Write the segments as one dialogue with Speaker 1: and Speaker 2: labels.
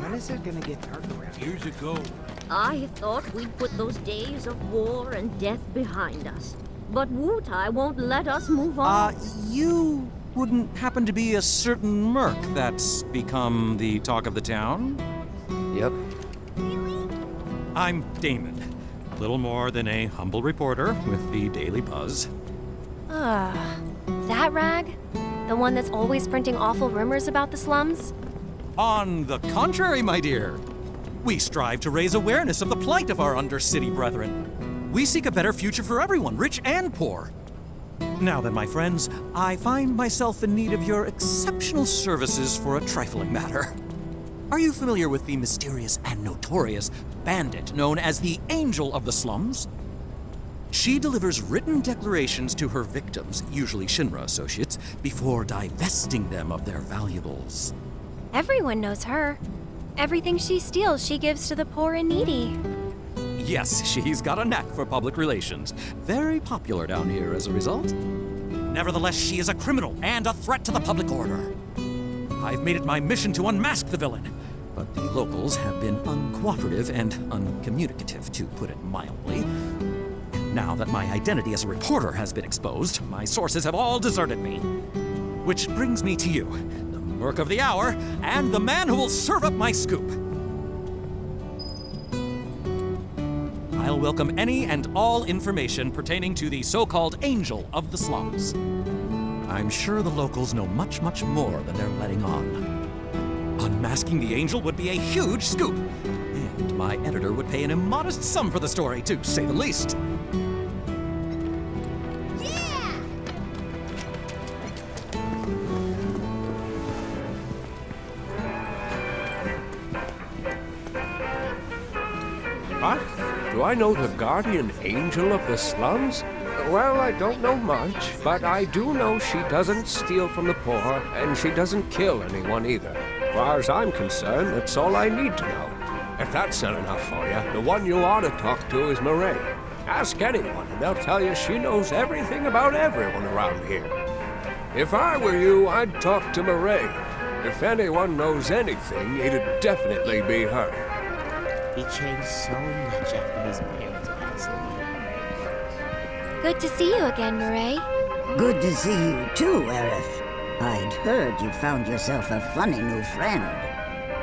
Speaker 1: When is it gonna get dark around here?
Speaker 2: Years ago.
Speaker 3: I thought we'd put those days of war and death behind us. But Wutai won't let us move on.
Speaker 4: You wouldn't happen to be a certain merc that's become the talk of the town?
Speaker 5: Yep.
Speaker 4: I'm Damon. Little more than a humble reporter with the Daily Buzz.
Speaker 6: That rag? The one that's always printing awful rumors about the slums?
Speaker 4: On the contrary, my dear. We strive to raise awareness of the plight of our undercity brethren. We seek a better future for everyone, rich and poor. Now then, my friends, I find myself in need of your exceptional services for a trifling matter. Are you familiar with the mysterious and notorious bandit known as the Angel of the Slums? She delivers written declarations to her victims, usually Shinra associates, before divesting them of their valuables.
Speaker 6: Everyone knows her. Everything she steals, she gives to the poor and needy.
Speaker 4: Yes, she's got a knack for public relations. Very popular down here as a result. Nevertheless, she is a criminal and a threat to the public order. I've made it my mission to unmask the villain, but the locals have been uncooperative and uncommunicative, to put it mildly. Now that my identity as a reporter has been exposed, my sources have all deserted me. Which brings me to you, the merc of the hour, and the man who will serve up my scoop. I'll welcome any and all information pertaining to the so-called Angel of the Slums. I'm sure the locals know much, much more than they're letting on. Unmasking the Angel would be a huge scoop, and my editor would pay an immodest sum for the story, to say the least.
Speaker 7: What? Do I know the guardian angel of the slums? Well, I don't know much, but I do know she doesn't steal from the poor, and she doesn't kill anyone either. As far as I'm concerned, that's all I need to know. If that's not enough for you, the one you ought to talk to is Mireille. Ask anyone, and they'll tell you she knows everything about everyone around here. If I were you, I'd talk to Mireille. If anyone knows anything, it'd definitely be her.
Speaker 1: He changed so much after his parents passed away.
Speaker 6: Good to see you again, Mireille.
Speaker 8: Good to see you too, Aerith. I'd heard you found yourself a funny new friend.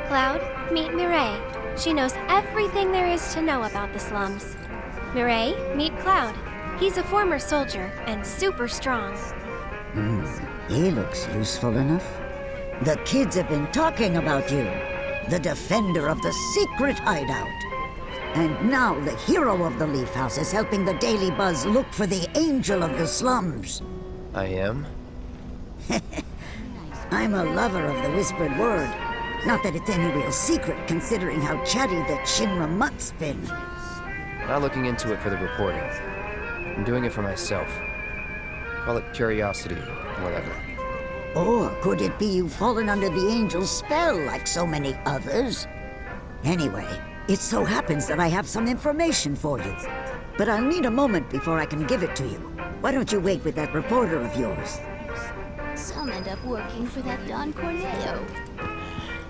Speaker 6: Cloud, meet Mireille. She knows everything there is to know about the slums. Mireille, meet Cloud. He's a former soldier and super strong.
Speaker 8: He looks useful enough. The kids have been talking about you. The defender of the secret hideout. And now the hero of the Leaf House is helping the Daily Buzz look for the Angel of the Slums.
Speaker 5: I am?
Speaker 8: I'm a lover of the whispered word. Not that it's any real secret, considering how chatty the Shinra mutt's been.
Speaker 5: Not looking into it for the reporting. I'm doing it for myself. Call it curiosity, whatever.
Speaker 8: Or could it be you've fallen under the Angel's spell like so many others? Anyway, it so happens that I have some information for you. But I'll need a moment before I can give it to you. Why don't you wait with that reporter of yours?
Speaker 9: Some end up working for that Don Corneo.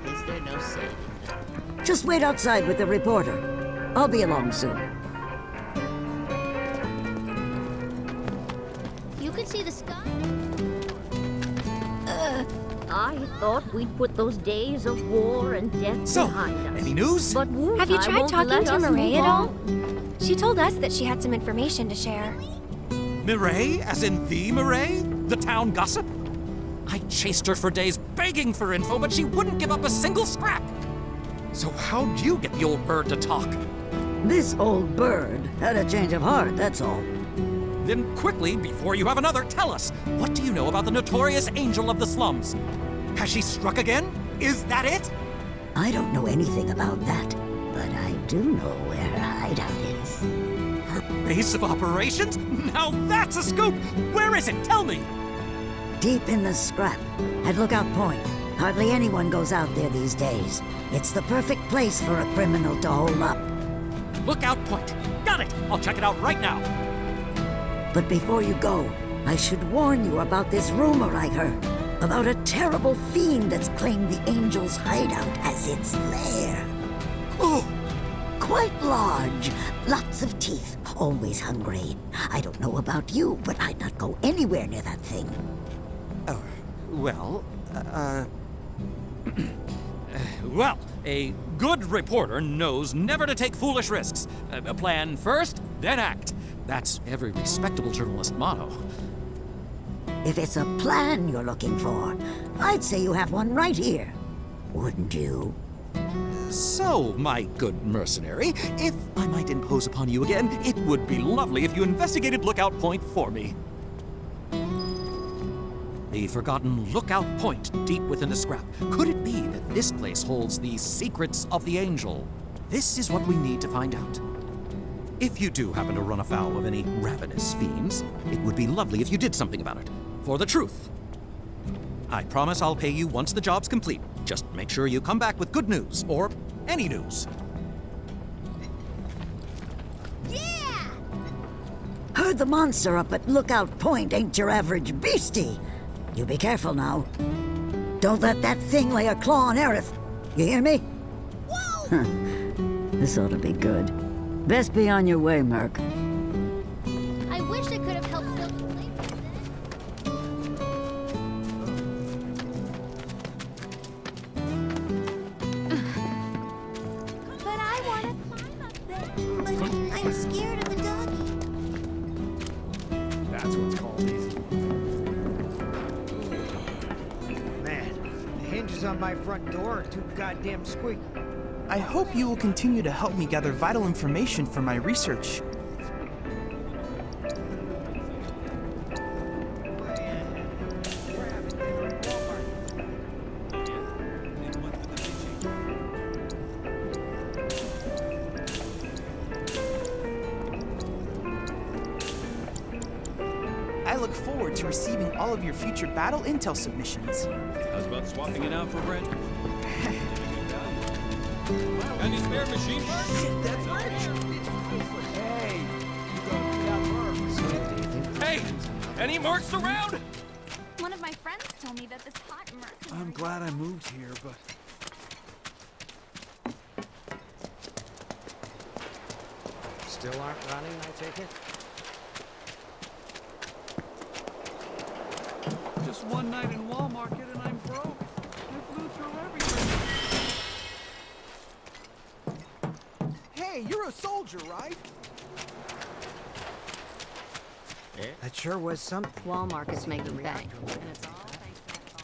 Speaker 1: Is there no saving them?
Speaker 8: Just wait outside with the reporter. I'll be along soon.
Speaker 9: You can see the sky.
Speaker 3: I thought we'd put those days of war and death
Speaker 4: So,
Speaker 3: behind us.
Speaker 4: any news?
Speaker 3: But Wutai
Speaker 6: Have you tried
Speaker 3: won't
Speaker 6: talking
Speaker 3: let
Speaker 6: to
Speaker 3: us
Speaker 6: Mireille
Speaker 3: move
Speaker 6: at all?
Speaker 3: on.
Speaker 6: She told us that she had some information to share.
Speaker 4: Mireille, as in the Mireille? The town gossip? I chased her for days begging for info, but she wouldn't give up a single scrap. So how'd you get the old bird to talk?
Speaker 8: This old bird had a change of heart, that's all.
Speaker 4: Then quickly, before you have another, tell us, what do you know about the notorious Angel of the Slums? Has she struck again? Is that it?
Speaker 8: I don't know anything about that, but I do know where her hideout is.
Speaker 4: Her base of operations? Now that's a scoop! Where is it? Tell me!
Speaker 8: Deep in the scrap, at Lookout Point. Hardly anyone goes out there these days. It's the perfect place for a criminal to hole up.
Speaker 4: Lookout Point. Got it! I'll check it out right now.
Speaker 8: But before you go, I should warn you about this rumor I heard. about a terrible fiend that's claimed the Angel's hideout as its lair. Oh, quite large, lots of teeth, always hungry. I don't know about you, but I'd not go anywhere near that thing.
Speaker 4: Oh, well, well, a good reporter knows never to take foolish risks. Plan first, then act. That's every respectable journalist motto.
Speaker 8: If it's a plan you're looking for, I'd say you have one right here. Wouldn't you?
Speaker 4: So, my good mercenary, if I might impose upon you again, it would be lovely if you investigated Lookout Point for me. The forgotten Lookout Point deep within the scrap. Could it be that this place holds the secrets of the Angel? This is what we need to find out. If you do happen to run afoul of any ravenous fiends, it would be lovely if you did something about it. For the truth. I promise I'll pay you once the job's complete. Just make sure you come back with good news, or any news.
Speaker 8: Heard the monster up at Lookout Point ain't your average beastie. You be careful now. Don't let that thing lay a claw on Aerith. You hear me? Whoa! This ought to be good. Best be on your way, Merc.
Speaker 9: I wish I could have helped build the lake.
Speaker 6: But I want to climb up there. But I'm scared of the doggy.
Speaker 2: That's what's called easy. Man, the hinges on my front door are too goddamn squeaky.
Speaker 10: I hope you will continue to help me gather vital information for my research. I look forward to receiving all of your future battle intel submissions.
Speaker 11: How's about swapping it out for Brent? Any spare machine parts?
Speaker 10: Shit, that's
Speaker 2: Hey, you gonna be out work.
Speaker 11: Hey, any mercs around?
Speaker 9: One of my friends told me that this hot mercenary...
Speaker 10: I'm glad I moved here, but...
Speaker 2: Still aren't running, I take it?
Speaker 12: Just one night in Walmart and I'm broke. I blew through everything.
Speaker 10: Hey, you're a soldier, right?
Speaker 2: That sure was something.
Speaker 3: Walmart is making bank, and it's all thanks to that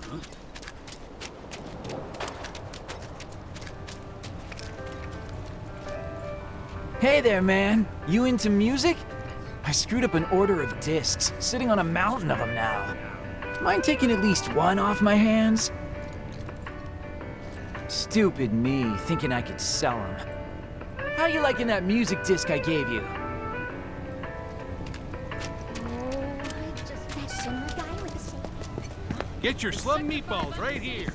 Speaker 3: bomb.
Speaker 12: Hey there, man. You into music? I screwed up an order of discs, sitting on a mountain of them now. Mind taking at least one off my hands? Stupid me, thinking I could sell them. How you liking that music disc I gave you?
Speaker 6: That Shimmer guy with the shape.
Speaker 11: Get your slum meatballs right here.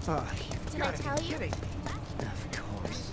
Speaker 2: Oh,
Speaker 6: Did I tell you?
Speaker 2: kidding. Of course.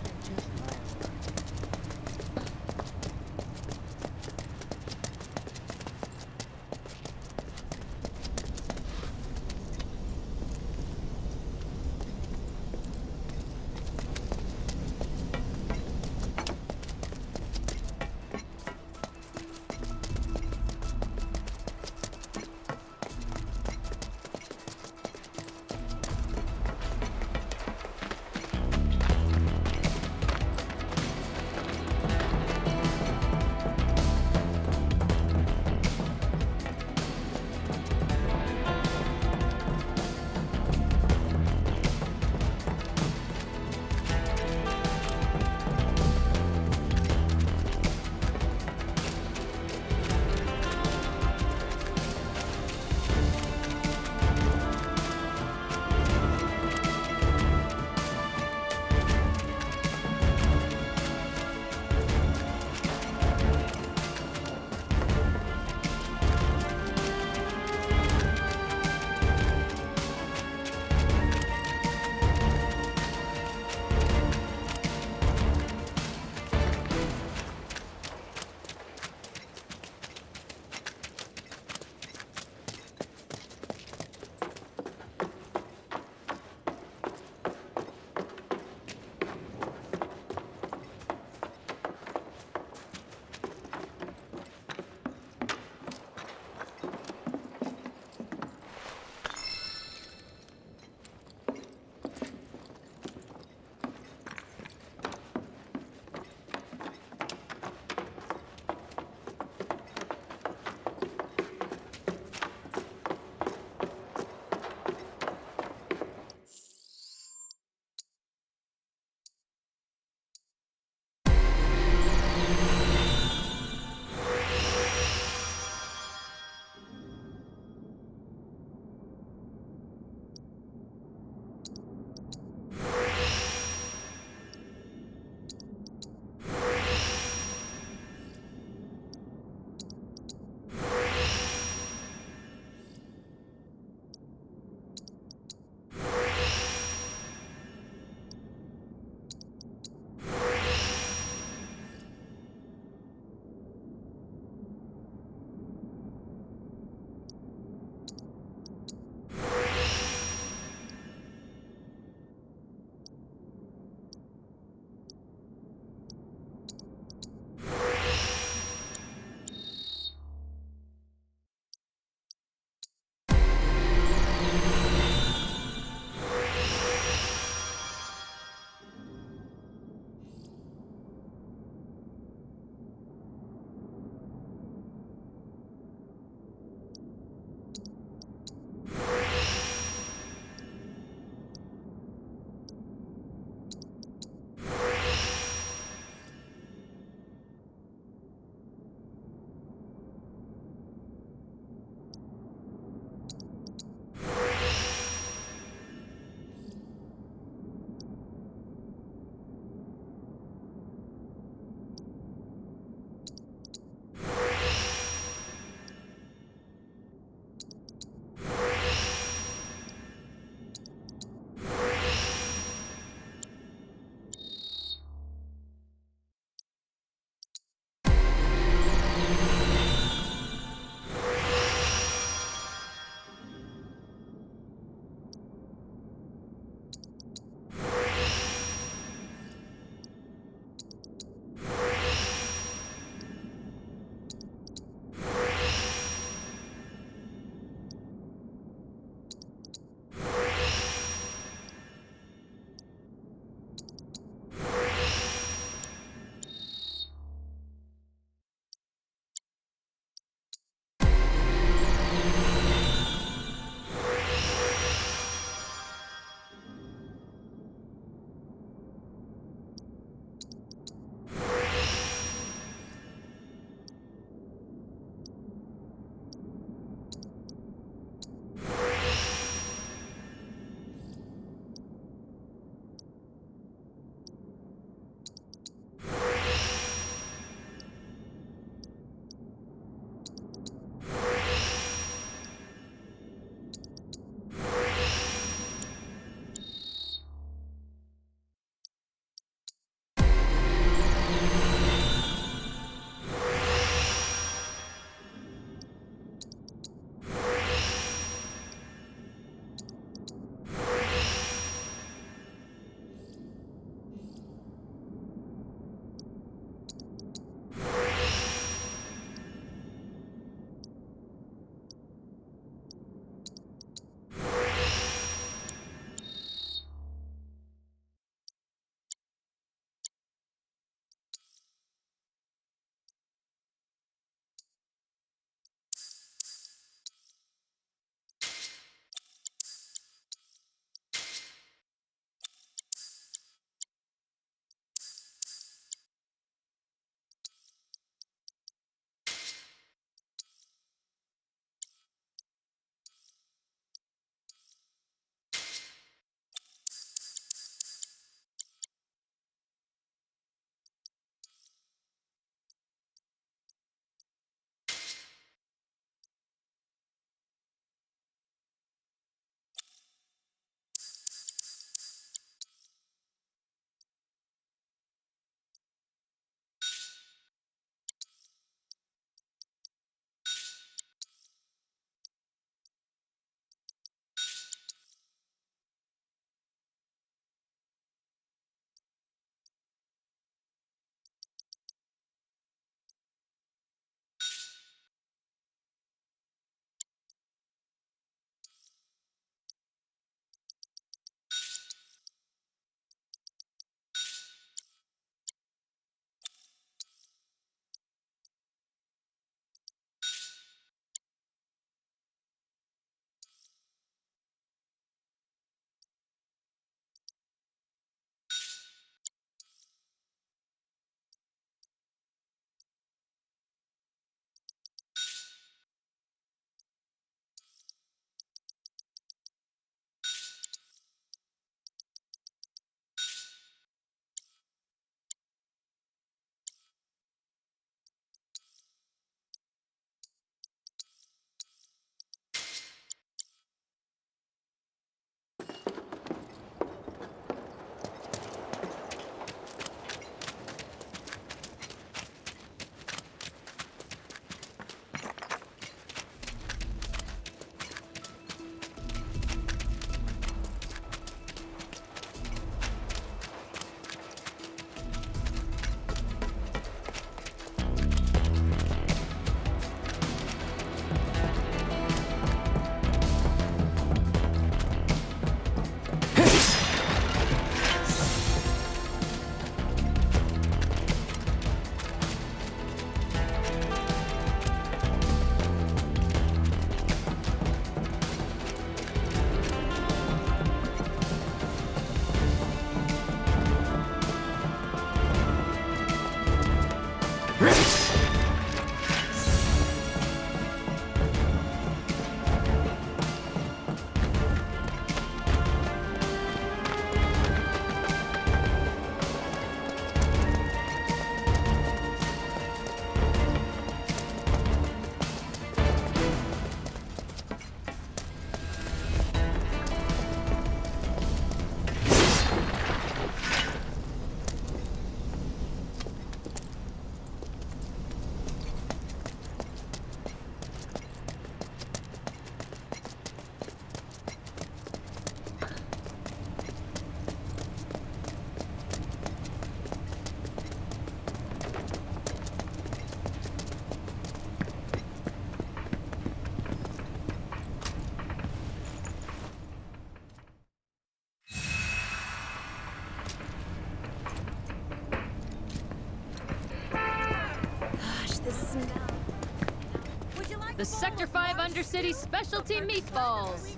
Speaker 13: The Sector 5 Undercity Specialty Meatballs.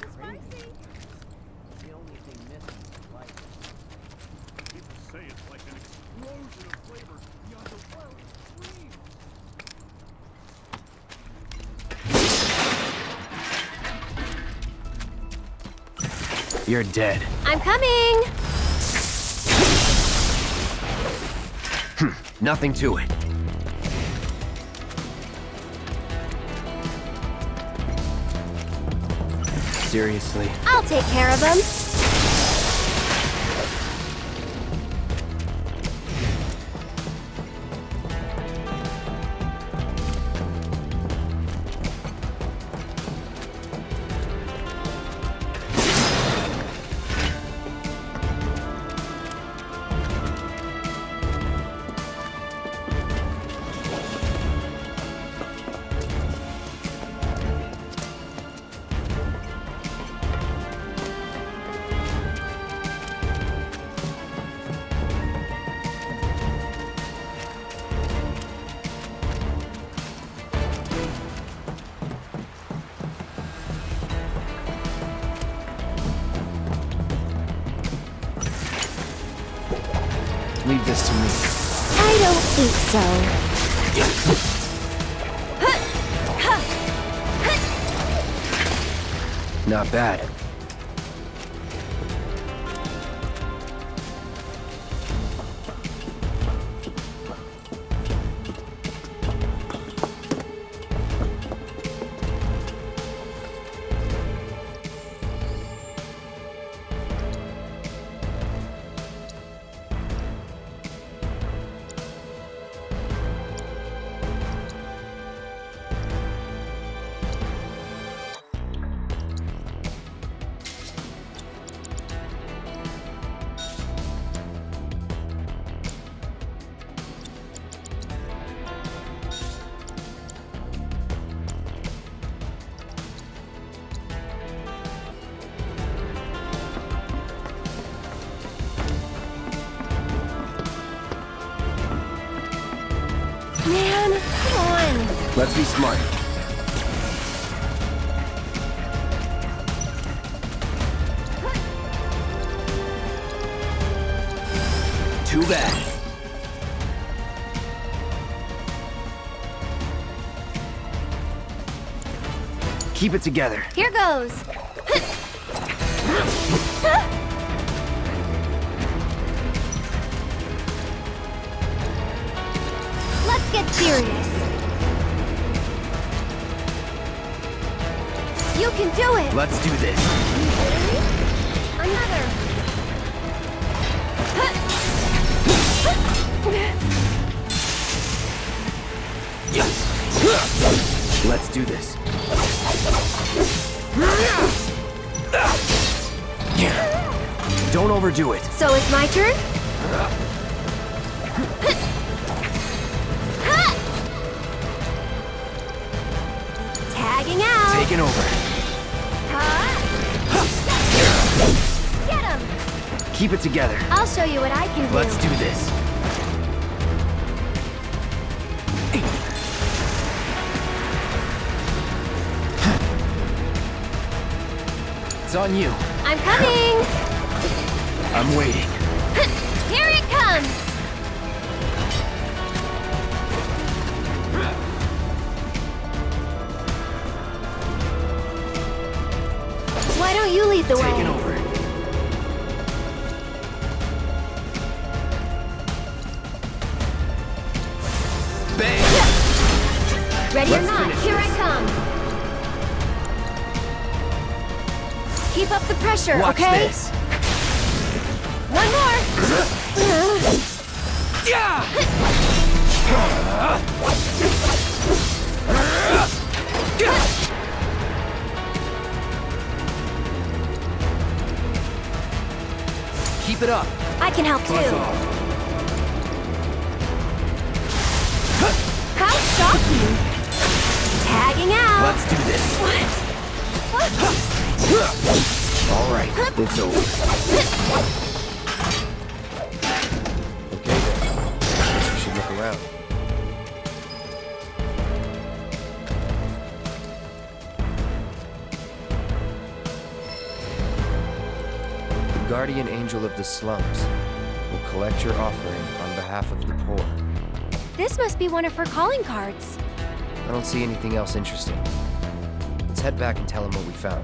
Speaker 5: You're dead.
Speaker 6: I'm coming!
Speaker 5: Nothing to it. Seriously?
Speaker 6: I'll take care of them.
Speaker 5: Leave this to me.
Speaker 6: I don't think so.
Speaker 5: Not bad.
Speaker 6: Man, come on.
Speaker 5: Let's be smart. Too bad. Keep it together.
Speaker 6: Here goes. Let's get serious. You can do it.
Speaker 5: Let's do this.
Speaker 6: Another.
Speaker 5: Let's do this. Don't overdo it.
Speaker 6: So it's my turn? Tagging out.
Speaker 5: Taking over.
Speaker 6: Get him.
Speaker 5: Keep it together.
Speaker 6: I'll show you what I can do.
Speaker 5: Let's do this. It's on you.
Speaker 6: I'm coming.
Speaker 5: I'm waiting.
Speaker 6: Here it comes. Why don't you lead the way?
Speaker 5: Taking over. Bang!
Speaker 6: Ready
Speaker 5: Let's
Speaker 6: or not,
Speaker 5: finish
Speaker 6: here
Speaker 5: this.
Speaker 6: I come. Keep up the pressure,
Speaker 5: Watch
Speaker 6: okay?
Speaker 5: this.
Speaker 6: One more.
Speaker 5: Keep it up.
Speaker 6: I can help
Speaker 5: Buzz
Speaker 6: too.
Speaker 5: off.
Speaker 6: How shocking! Tagging out.
Speaker 5: Let's do this.
Speaker 6: What?
Speaker 5: All right, it's over. Okay then. Guess we should look around. guardian angel of the slums will collect your offering on behalf of the poor.
Speaker 6: This must be one of her calling cards.
Speaker 5: I don't see anything else interesting. Let's head back and tell him what we found.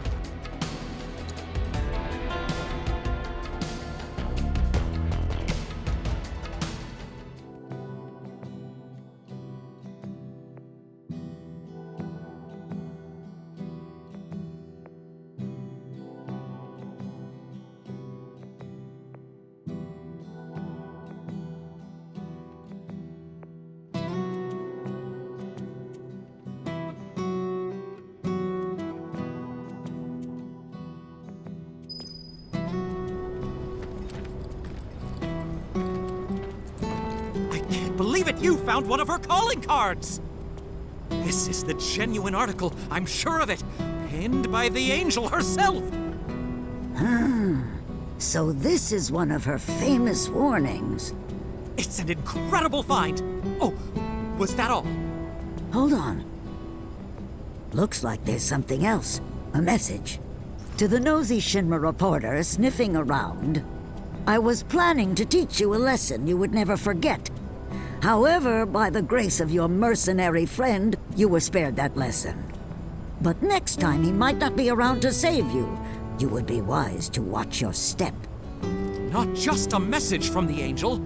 Speaker 4: Believe it, you found one of her calling cards! This is the genuine article, I'm sure of it, penned by the angel herself!
Speaker 8: So this is one of her famous warnings.
Speaker 4: It's an incredible find! Oh, was that all?
Speaker 8: Hold on. Looks like there's something else. A message. To the nosy Shinra reporter sniffing around, I was planning to teach you a lesson you would never forget. However, by the grace of your mercenary friend, you were spared that lesson. But next time he might not be around to save you. You would be wise to watch your step.
Speaker 4: Not just a message from the angel,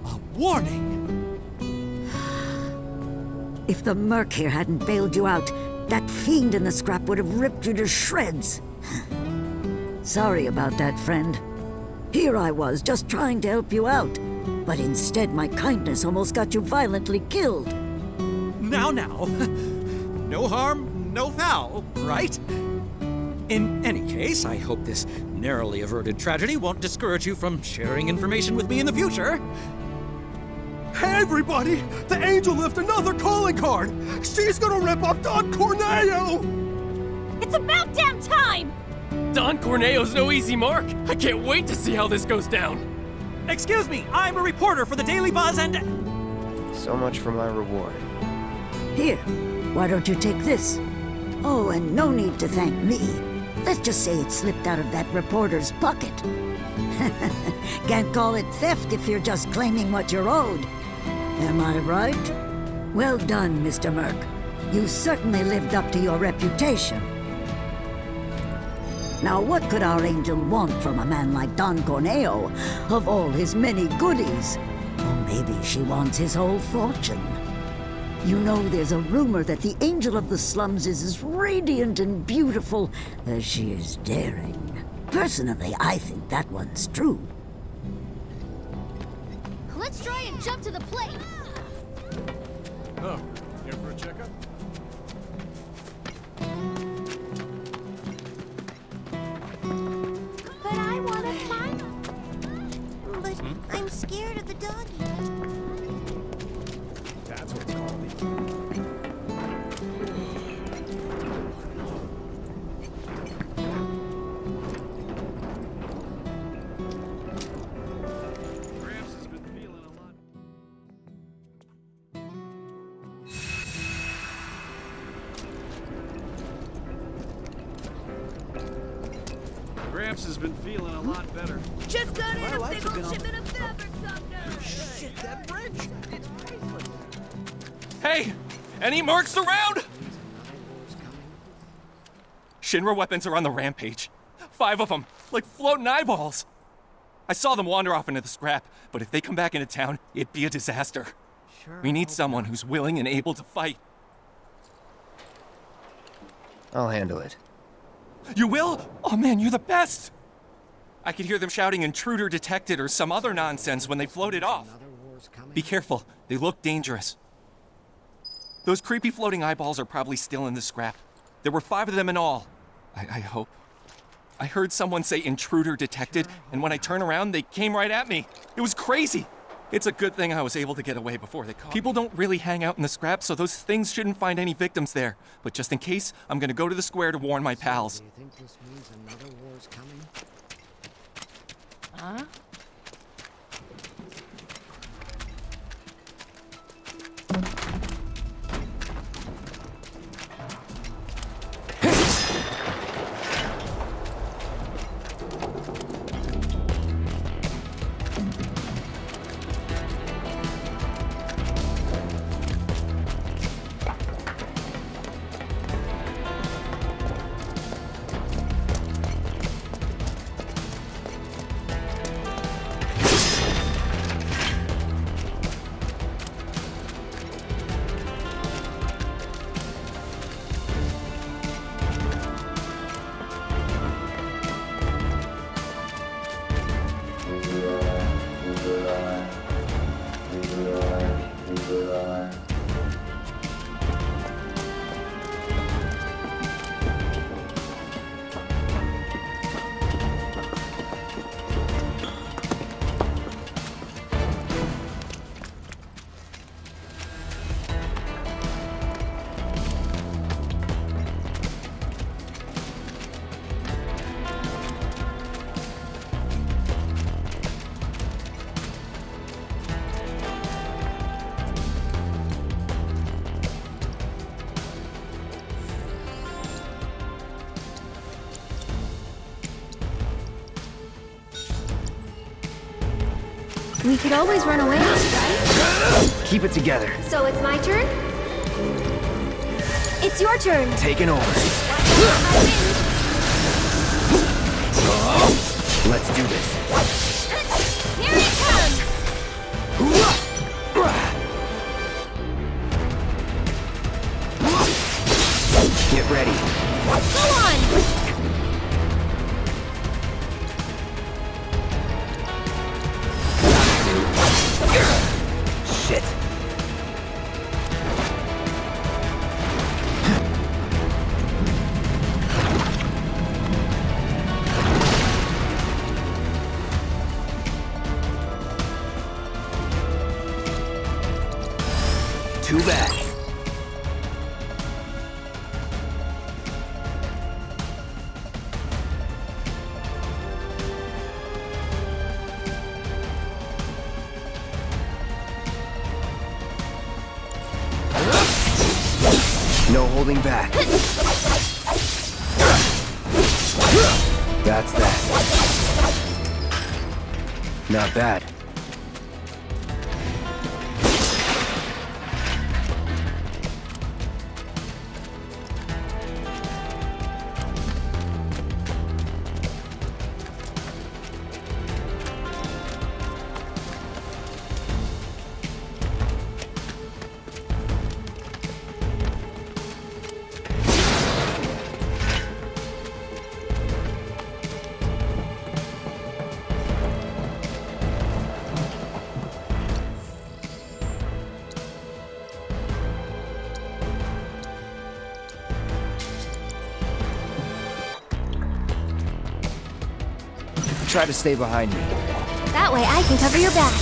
Speaker 4: a warning.
Speaker 8: If the Merc here hadn't bailed you out, that fiend in the scrap would have ripped you to shreds. Sorry about that, friend. Here I was, just trying to help you out. But instead, my kindness almost got you violently killed.
Speaker 4: Now. No harm, no foul, right? In any case, I hope this narrowly averted tragedy won't discourage you from sharing information with me in the future.
Speaker 14: Hey, everybody! The angel left another calling card! She's gonna rip off Don Corneo!
Speaker 13: It's about damn time!
Speaker 15: Don Corneo's no easy mark! I can't wait to see how this goes down!
Speaker 4: Excuse me, I'm a reporter for the Daily Buzz and...
Speaker 5: So much for my reward.
Speaker 8: Here, why don't you take this? Oh, and no need to thank me. Let's just say it slipped out of that reporter's pocket. Can't call it theft if you're just claiming what you're owed. Am I right? Well done, Mr. Merc. You certainly lived up to your reputation. Now, what could our angel want from a man like Don Corneo, of all his many goodies? Or maybe she wants his whole fortune. You know, there's a rumor that the angel of the slums is as radiant and beautiful as she is daring. Personally, I think that one's true.
Speaker 9: Let's try and jump to the plate.
Speaker 11: Oh, here for a checkup?
Speaker 9: But I want to find him. But I'm scared of the doggy.
Speaker 11: That's what it's called. Gramps has been feeling a lot better.
Speaker 13: Just got in a big old shipment of fabric softener.
Speaker 14: Shit, that bridge! It's priceless!
Speaker 15: Hey! Any mercs around? Shinra weapons are on the rampage. 5 of them, like floating eyeballs. I saw them wander off into the scrap, but if they come back into town, it'd be a disaster. We need someone who's willing and able to fight.
Speaker 5: I'll handle it.
Speaker 15: You will? Oh man, you're the best! I could hear them shouting intruder detected or some other nonsense when they floated off. Be careful, they look dangerous. Those creepy floating eyeballs are probably still in the scrap. There were 5 of them in all. I hope. I heard someone say intruder detected, and when I turned around, they came right at me. It was crazy. It's a good thing I was able to get away before they caught me. People don't really hang out in the scrap, so those things shouldn't find any victims there. But just in case, I'm gonna go to the square to warn my pals.
Speaker 2: Do you think this means another war's coming?
Speaker 13: Huh?
Speaker 6: We could always run away, right?
Speaker 5: Keep it together.
Speaker 6: So it's my turn? It's your turn.
Speaker 5: Taking over. Let's do this.
Speaker 6: Here it comes!
Speaker 5: Get ready.
Speaker 6: Go on!
Speaker 5: Shit. Too bad. No holding back. That's that. Not bad. Try to stay behind me.
Speaker 6: That way I can cover your back.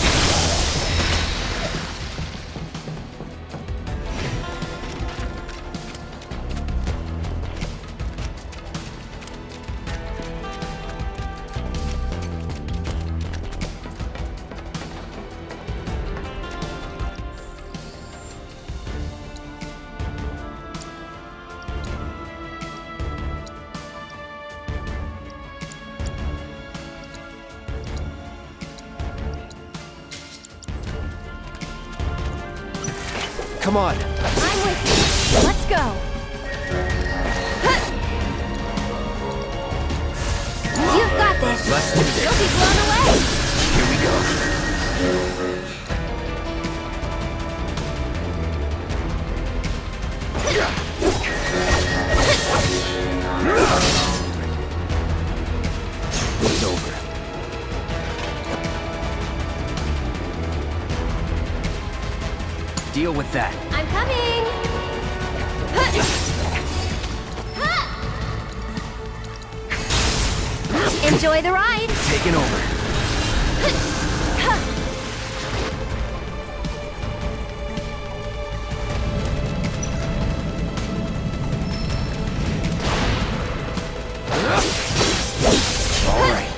Speaker 5: Come on.
Speaker 6: I'm with you. Let's go. You've got this.
Speaker 5: Let's do this.
Speaker 6: You'll be blown away.
Speaker 5: Here we go. It's over. Deal with that.
Speaker 6: I'm coming. Enjoy the ride.
Speaker 5: Taking over. All right.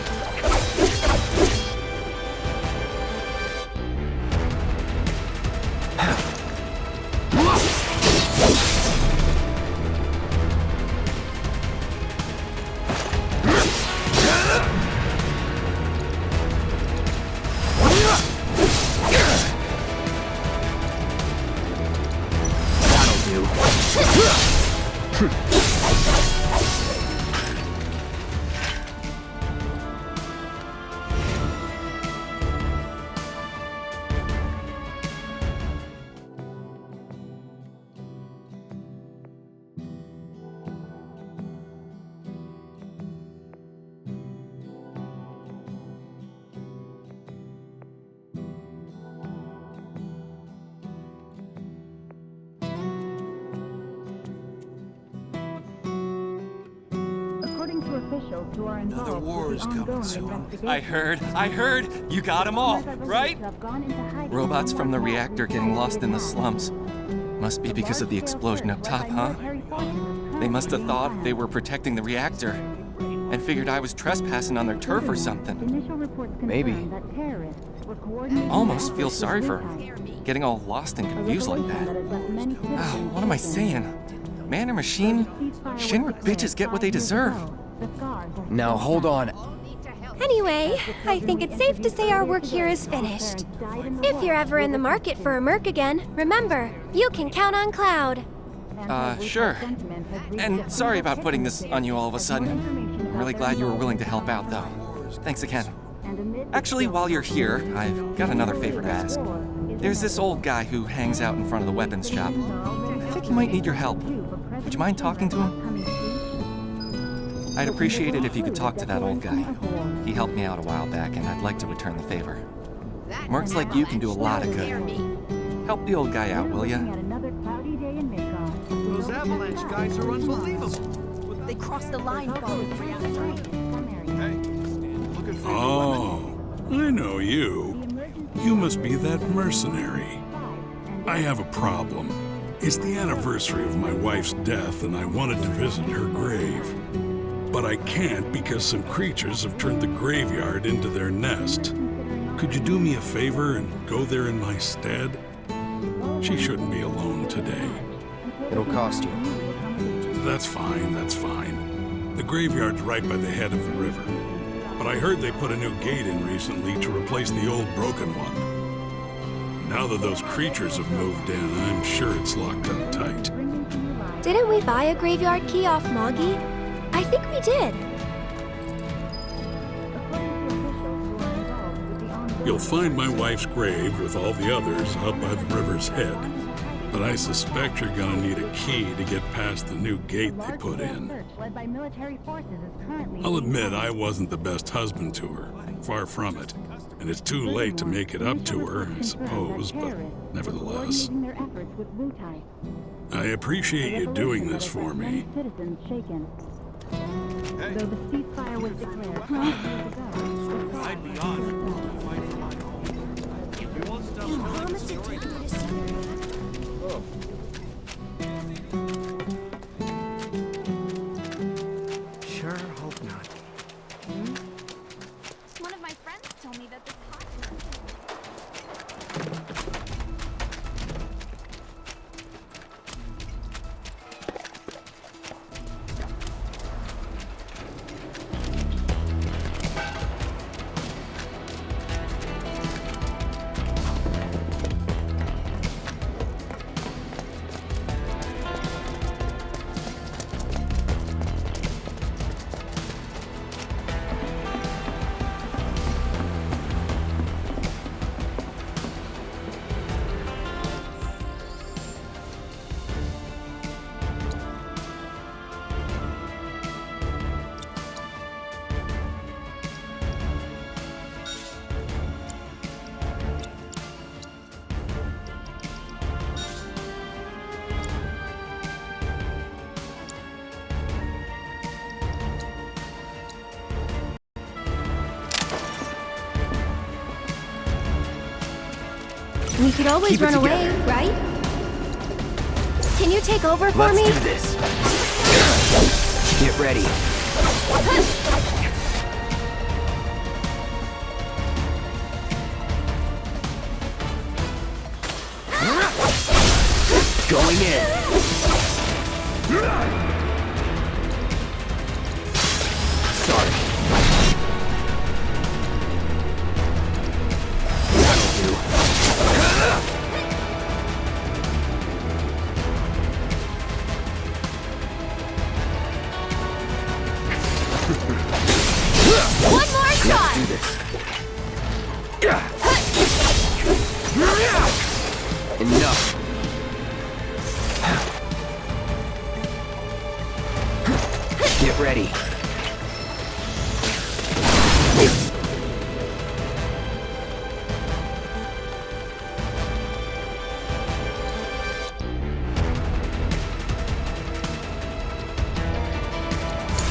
Speaker 16: officials who are involved
Speaker 14: Another war
Speaker 16: with
Speaker 14: is
Speaker 16: the
Speaker 14: coming
Speaker 16: ongoing
Speaker 14: soon.
Speaker 16: investigation.
Speaker 15: I heard. You got them all, right? Robots from the reactor getting lost in the slums. Must be because of the explosion up top, huh? They must have thought they were protecting the reactor and figured I was trespassing on their turf or something.
Speaker 5: Maybe.
Speaker 15: Almost feel sorry for them, getting all lost and confused like that. Oh, what am I saying? Man or machine? Shinra bitches get what they deserve.
Speaker 5: Now hold on.
Speaker 6: Anyway, I think it's safe to say our work here is finished. If you're ever in the market for a merc again, remember, you can count on Cloud.
Speaker 15: Sure. And sorry about putting this on you all of a sudden. I'm really glad you were willing to help out, though. Thanks again. Actually, while you're here, I've got another favor to ask. There's this old guy who hangs out in front of the weapons shop. I think he might need your help. Would you mind talking to him? I'd appreciate it if you could talk to that old guy. He helped me out a while back, and I'd like to return the favor. Mercs like you can do a lot of good. Help the old guy out, will ya?
Speaker 2: Those avalanche guys are unbelievable.
Speaker 13: They crossed the line,
Speaker 17: Oh, I know you. You must be that mercenary. I have a problem. It's the anniversary of my wife's death, and I wanted to visit her grave. But I can't because some creatures have turned the graveyard into their nest. Could you do me a favor and go there in my stead? She shouldn't be alone today.
Speaker 5: It'll cost you.
Speaker 17: That's fine, that's fine. The graveyard's right by the head of the river. But I heard they put a new gate in recently to replace the old broken one. Now that those creatures have moved in, I'm sure it's locked up tight.
Speaker 6: Didn't we buy a graveyard key off Moggy? I think we did.
Speaker 17: You'll find my wife's grave with all the others out by the river's head. But I suspect you're gonna need a key to get past the new gate they put in. I'll admit I wasn't the best husband to her, far from it. And it's too late to make it up to her, I suppose, but nevertheless. I appreciate you doing this for me.
Speaker 16: Though the ceasefire was declared,
Speaker 2: I'd be honest.
Speaker 9: You promised to take me to see her.
Speaker 2: Sure hope not.
Speaker 16: one of my friends told me that this
Speaker 6: We could always run away, right? Can you take over for me?
Speaker 5: Let's do this. Get ready. Going in. Sorry. That'll do.
Speaker 6: One more shot!
Speaker 5: Let's do this. Enough. Get ready.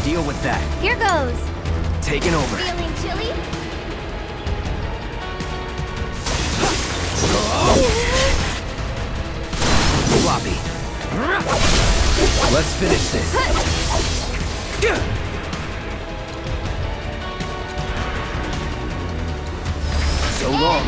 Speaker 5: Deal with that.
Speaker 6: Here goes.
Speaker 5: Taking over.
Speaker 6: Feeling chilly?
Speaker 5: Floppy. Let's finish this. So long.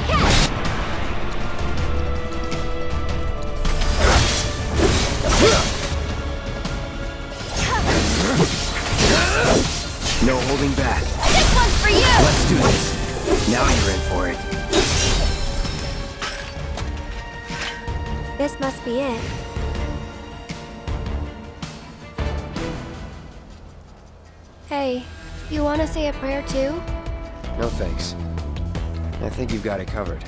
Speaker 5: No holding back.
Speaker 6: This one's for you!
Speaker 5: Let's Let's do this. Now you're in for it.
Speaker 6: This must be it. Hey, you want to say a prayer too?
Speaker 5: No thanks. I think you've got it covered.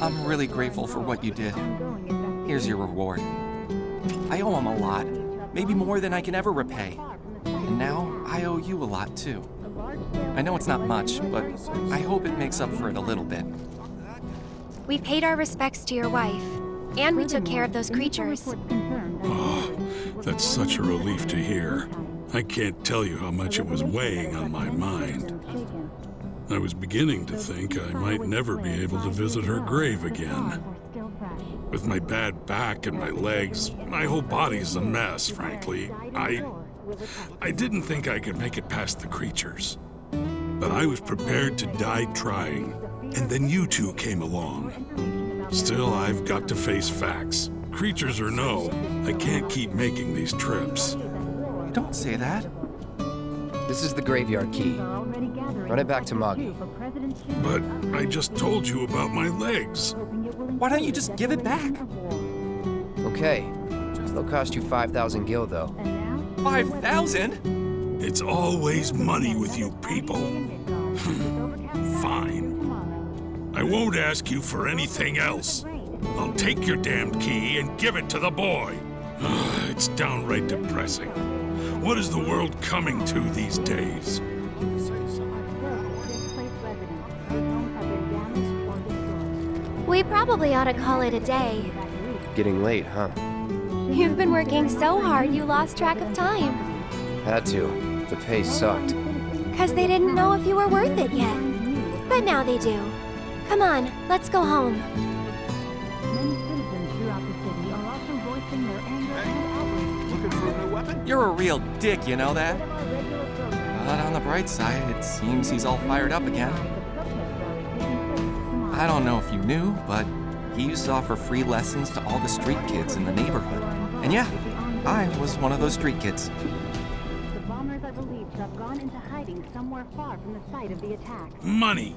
Speaker 15: I'm really grateful for what you did. Here's your reward. I owe him a lot, maybe more than I can ever repay. And now I owe you a lot too. I know it's not much, but I hope it makes up for it a little bit.
Speaker 6: We paid our respects to your wife, and we took care of those creatures.
Speaker 17: Oh, that's such a relief to hear. I can't tell you how much it was weighing on my mind. I was beginning to think I might never be able to visit her grave again. With my bad back and my legs, my whole body's a mess, frankly. I didn't think I could make it past the creatures. But I was prepared to die trying, and then you two came along. Still, I've got to face facts. Creatures or no, I can't keep making these trips.
Speaker 15: Don't say that.
Speaker 5: This is the graveyard key. Run it back to Moggy.
Speaker 17: But I just told you about my legs.
Speaker 15: Why don't you just give it back?
Speaker 5: Okay. It'll cost you 5,000 gil, though.
Speaker 15: 5,000?
Speaker 17: It's always money with you people. Fine. I won't ask you for anything else. I'll take your damned key and give it to the boy. It's downright depressing. What is the world coming to these days?
Speaker 6: We probably ought to call it a day.
Speaker 5: Getting late, huh?
Speaker 6: You've been working so hard you lost track of time.
Speaker 5: Had to. The pay sucked.
Speaker 6: 'Cause they didn't know if you were worth it yet. But now they do. Come on, let's go home.
Speaker 11: Looking for a new weapon?
Speaker 15: You're a real dick, you know that? But on the bright side, it seems he's all fired up again. I don't know if you knew, but he used to offer free lessons to all the street kids in the neighborhood. And yeah, I was one of those street kids.
Speaker 16: The bombers are believed to have gone into hiding somewhere far from the site of the attack.
Speaker 17: Money.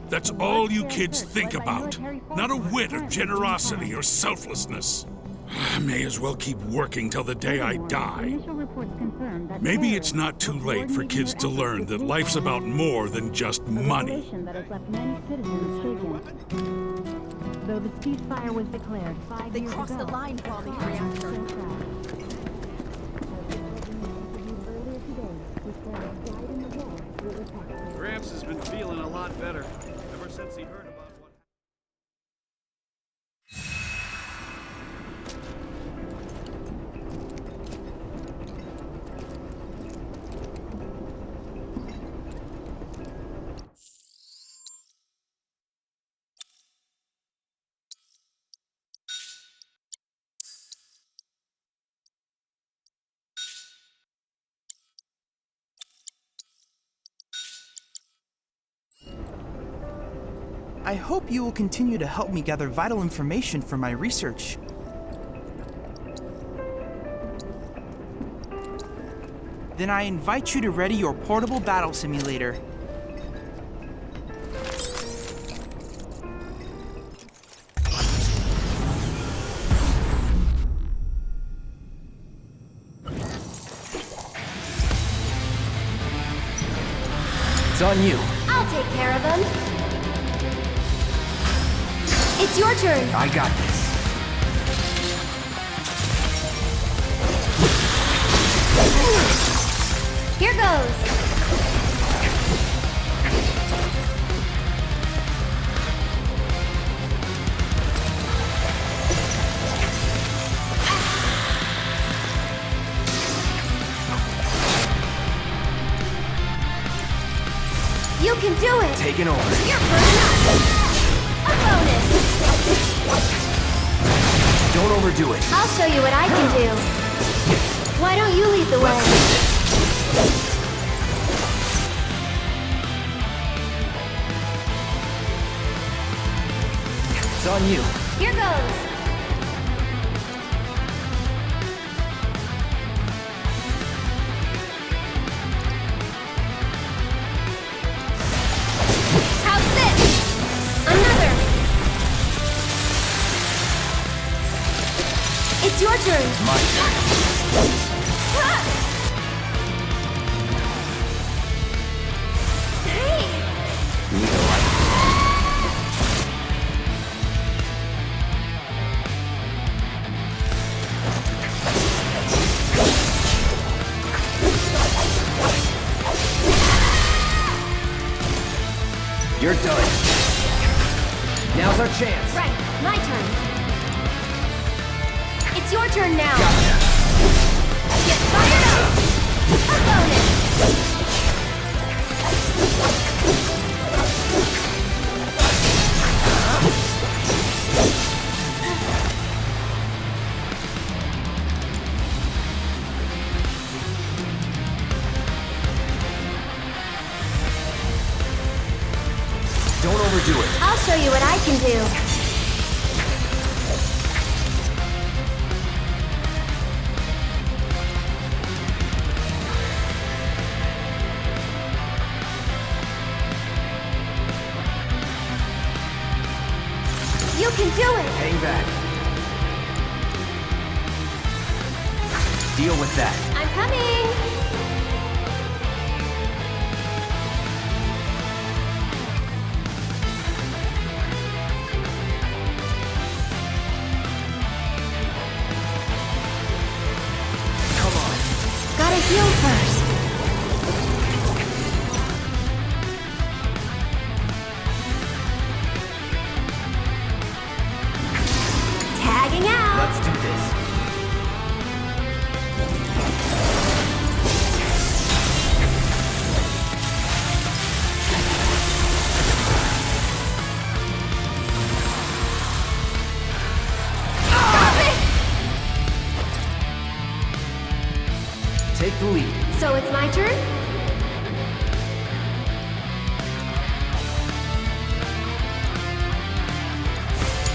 Speaker 17: That's all you kids think about. Not a whit of generosity or selflessness. I may as well keep working till the day I die. Maybe it's not too late for kids to learn that life's about more than just money.
Speaker 16: Though the ceasefire was declared 5
Speaker 13: They
Speaker 16: years
Speaker 13: crossed
Speaker 16: ago,
Speaker 13: the line while the reactor.
Speaker 11: Gramps has been feeling a lot better ever since he heard about what...
Speaker 10: I hope you will continue to help me gather vital information for my research. Then I invite you to ready your portable battle simulator.
Speaker 12: It's on you.
Speaker 6: I'll take care of them. It's your turn.
Speaker 12: I got this.
Speaker 6: Here goes.
Speaker 12: taking over.
Speaker 6: You're burning up. A bonus.
Speaker 12: Don't overdo it.
Speaker 6: I'll show you what I can do. Why don't you lead the way?
Speaker 12: It's on you.
Speaker 6: Here goes. How's this? Another. It's your turn.
Speaker 12: My turn.
Speaker 6: Hey.
Speaker 12: Need a light. You're done. Now's our chance.
Speaker 6: Right, my turn. It's your turn now.
Speaker 12: Gotcha.
Speaker 6: Get fired up. A bonus.
Speaker 12: Don't overdo it.
Speaker 6: I'll show you what I can do. You can do it!
Speaker 12: Hang back. Deal with that.
Speaker 6: I'm coming! Gotta heal first. Tagging out.
Speaker 12: Let's do this. Take the lead.
Speaker 6: So it's my turn?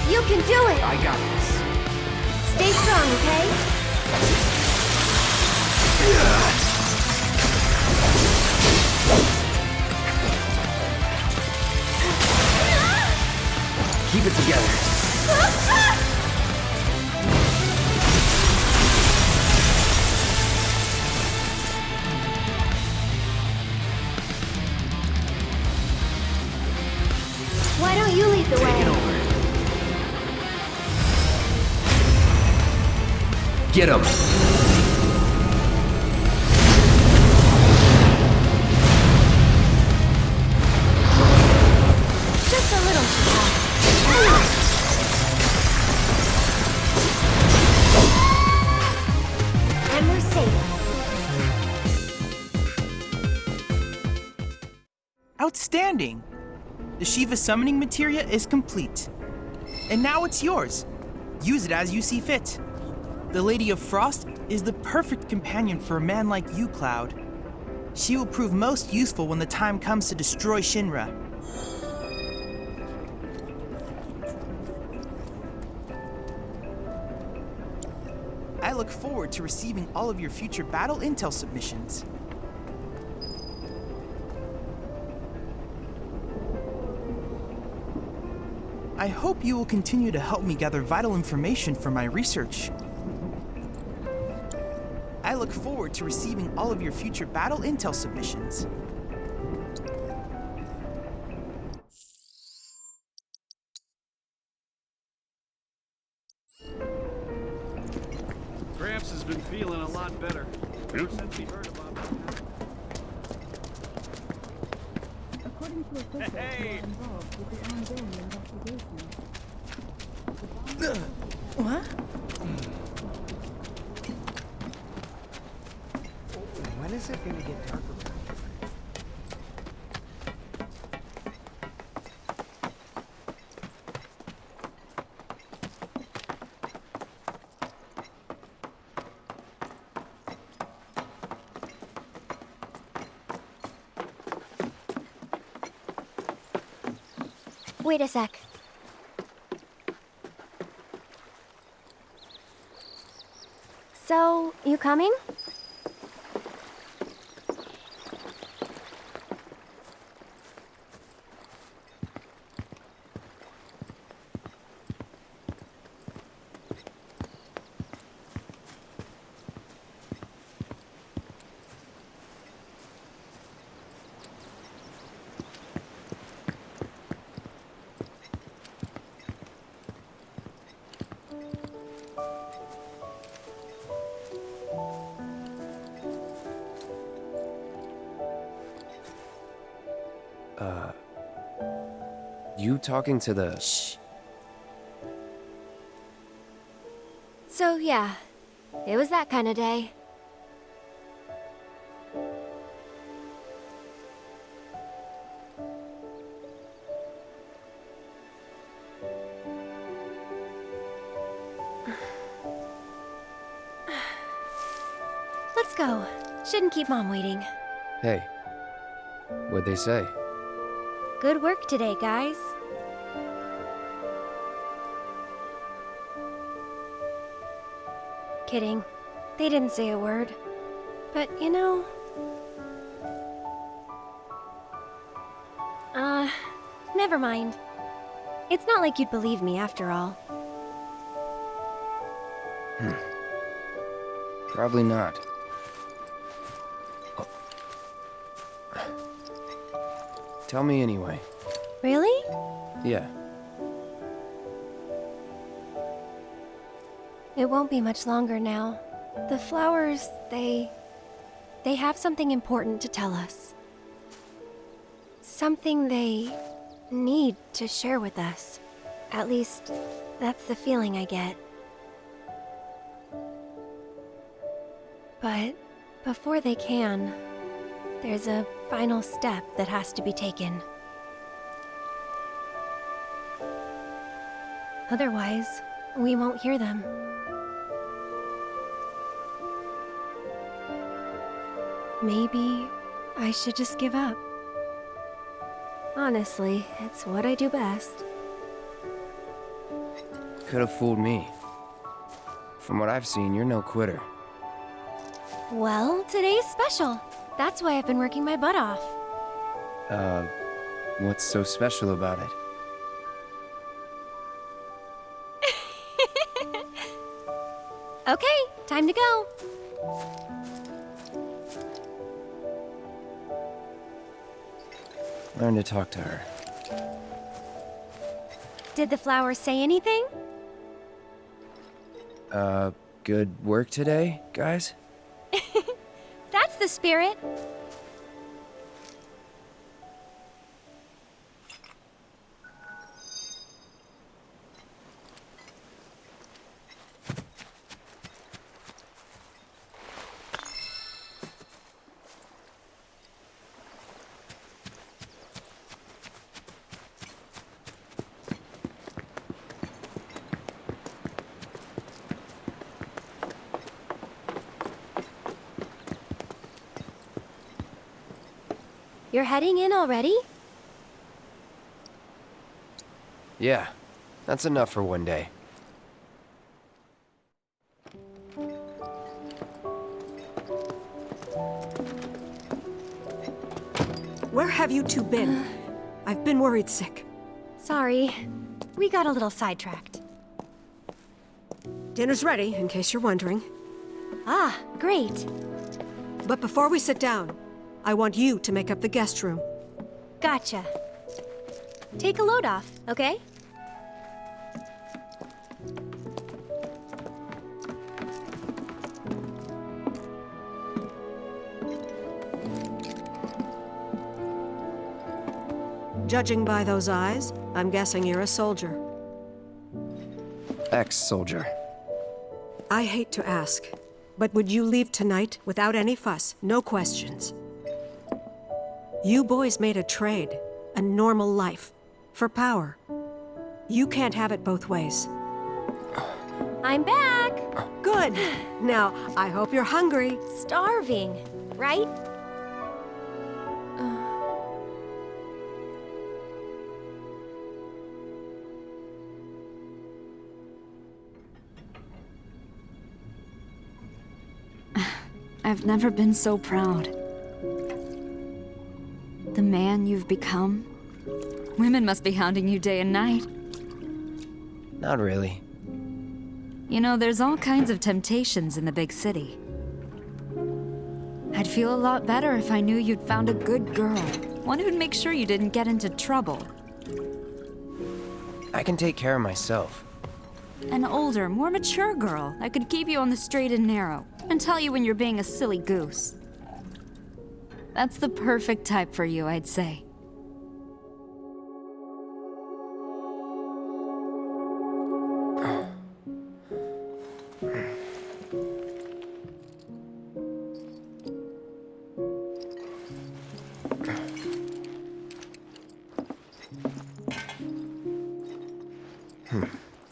Speaker 6: You can do it!
Speaker 12: I got this.
Speaker 6: Stay strong, okay?
Speaker 12: Keep it together.
Speaker 6: Why don't you lead the way?
Speaker 12: Take it over. Get him.
Speaker 6: Just a little. And we're safe.
Speaker 10: Outstanding! The Shiva summoning materia is complete. And now it's yours. Use it as you see fit. The Lady of Frost is the perfect companion for a man like you, Cloud. She will prove most useful when the time comes to destroy Shinra. I look forward to receiving all of your future battle intel submissions. I hope you will continue to help me gather vital information for my research. I look forward to receiving all of your future battle intel submissions.
Speaker 11: Gramps has been feeling a lot better ever since he heard about it.
Speaker 16: According to officials who are involved with the ongoing investigation.
Speaker 10: What?
Speaker 2: When is it gonna get darker?
Speaker 6: Wait a sec. So, you coming?
Speaker 5: You talking to the...
Speaker 6: Shh. So, yeah. It was that kind of day. Let's go. Shouldn't keep Mom waiting.
Speaker 5: Hey. What'd they say?
Speaker 6: Good work today, guys. Kidding. They didn't say a word. But, you know... never mind. It's not like you'd believe me after all.
Speaker 5: Probably not. Tell me anyway.
Speaker 6: Really?
Speaker 5: Yeah.
Speaker 6: It won't be much longer now. The flowers, they have something important to tell us. Something they need to share with us. At least, that's the feeling I get. But before they can, there's a final step that has to be taken. Otherwise, we won't hear them. Maybe I should just give up. Honestly, it's what I do best.
Speaker 5: Could have fooled me. From what I've seen, you're no quitter.
Speaker 6: Well, today's special. That's why I've been working my butt off.
Speaker 5: What's so special about it?
Speaker 6: Okay, time to go.
Speaker 5: Learn to talk to her.
Speaker 6: Did the flowers say anything?
Speaker 5: Good work today, guys?
Speaker 6: That's the spirit. You're heading in already?
Speaker 5: Yeah, that's enough for one day.
Speaker 18: Where have you two been? I've been worried sick.
Speaker 6: Sorry. We got a little sidetracked.
Speaker 18: Dinner's ready, in case you're wondering.
Speaker 6: Ah, great.
Speaker 18: But before we sit down, I want you to make up the guest room.
Speaker 6: Gotcha. Take a load off, okay?
Speaker 18: Judging by those eyes, I'm guessing you're a soldier.
Speaker 5: Ex-soldier.
Speaker 18: I hate to ask, but would you leave tonight without any fuss, no questions? You boys made a trade, a normal life, for power. You can't have it both ways.
Speaker 6: I'm back!
Speaker 18: Good. Now, I hope you're hungry.
Speaker 6: Starving, right?
Speaker 19: I've never been so proud. The man you've become? Women must be hounding you day and night.
Speaker 5: Not really.
Speaker 19: You know, there's all kinds of temptations in the big city. I'd feel a lot better if I knew you'd found a good girl. One who'd make sure you didn't get into trouble.
Speaker 5: I can take care of myself.
Speaker 19: An older, more mature girl that could keep you on the straight and narrow and tell you when you're being a silly goose. That's the perfect type for you, I'd say.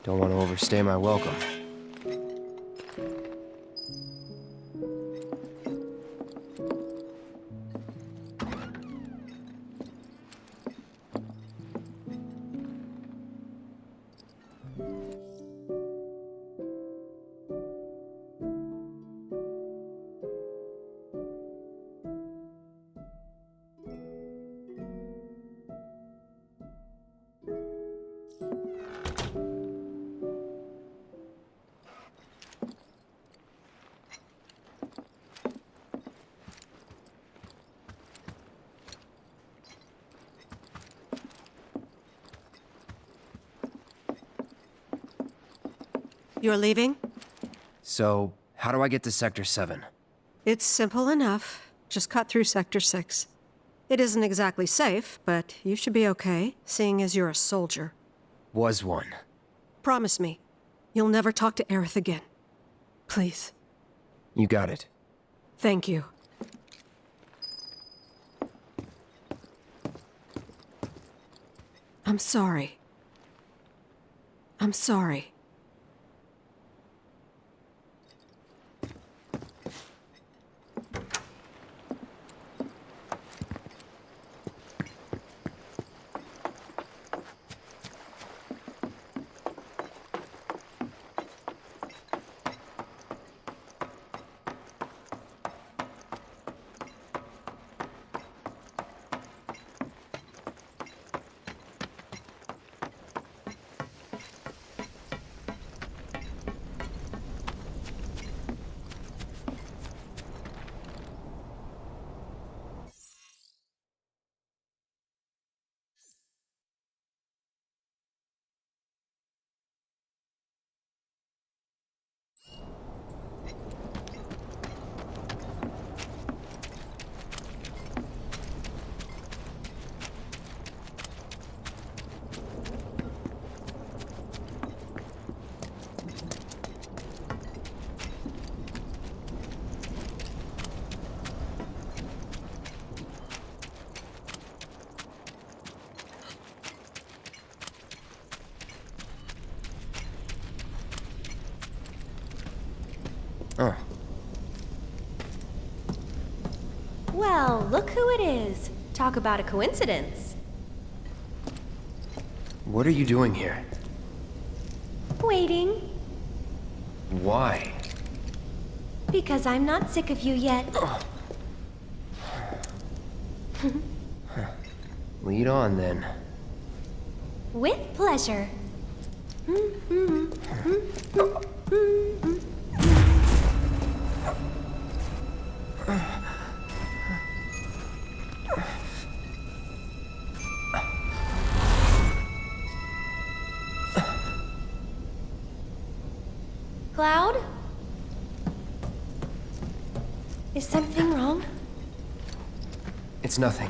Speaker 5: Don't want to overstay my welcome.
Speaker 18: You're leaving?
Speaker 5: So, how do I get to Sector 7?
Speaker 18: It's simple enough. Just cut through Sector 6. It isn't exactly safe, but you should be okay, seeing as you're a soldier.
Speaker 5: Was one.
Speaker 18: Promise me, you'll never talk to Aerith again. Please.
Speaker 5: You got it.
Speaker 18: Thank you. I'm sorry. I'm sorry.
Speaker 5: Oh.
Speaker 6: Well, look who it is. Talk about a coincidence.
Speaker 5: What are you doing here?
Speaker 6: Waiting.
Speaker 5: Why?
Speaker 6: Because I'm not sick of you yet.
Speaker 5: Lead on, then.
Speaker 6: With pleasure. Cloud? Is something wrong?
Speaker 5: It's nothing.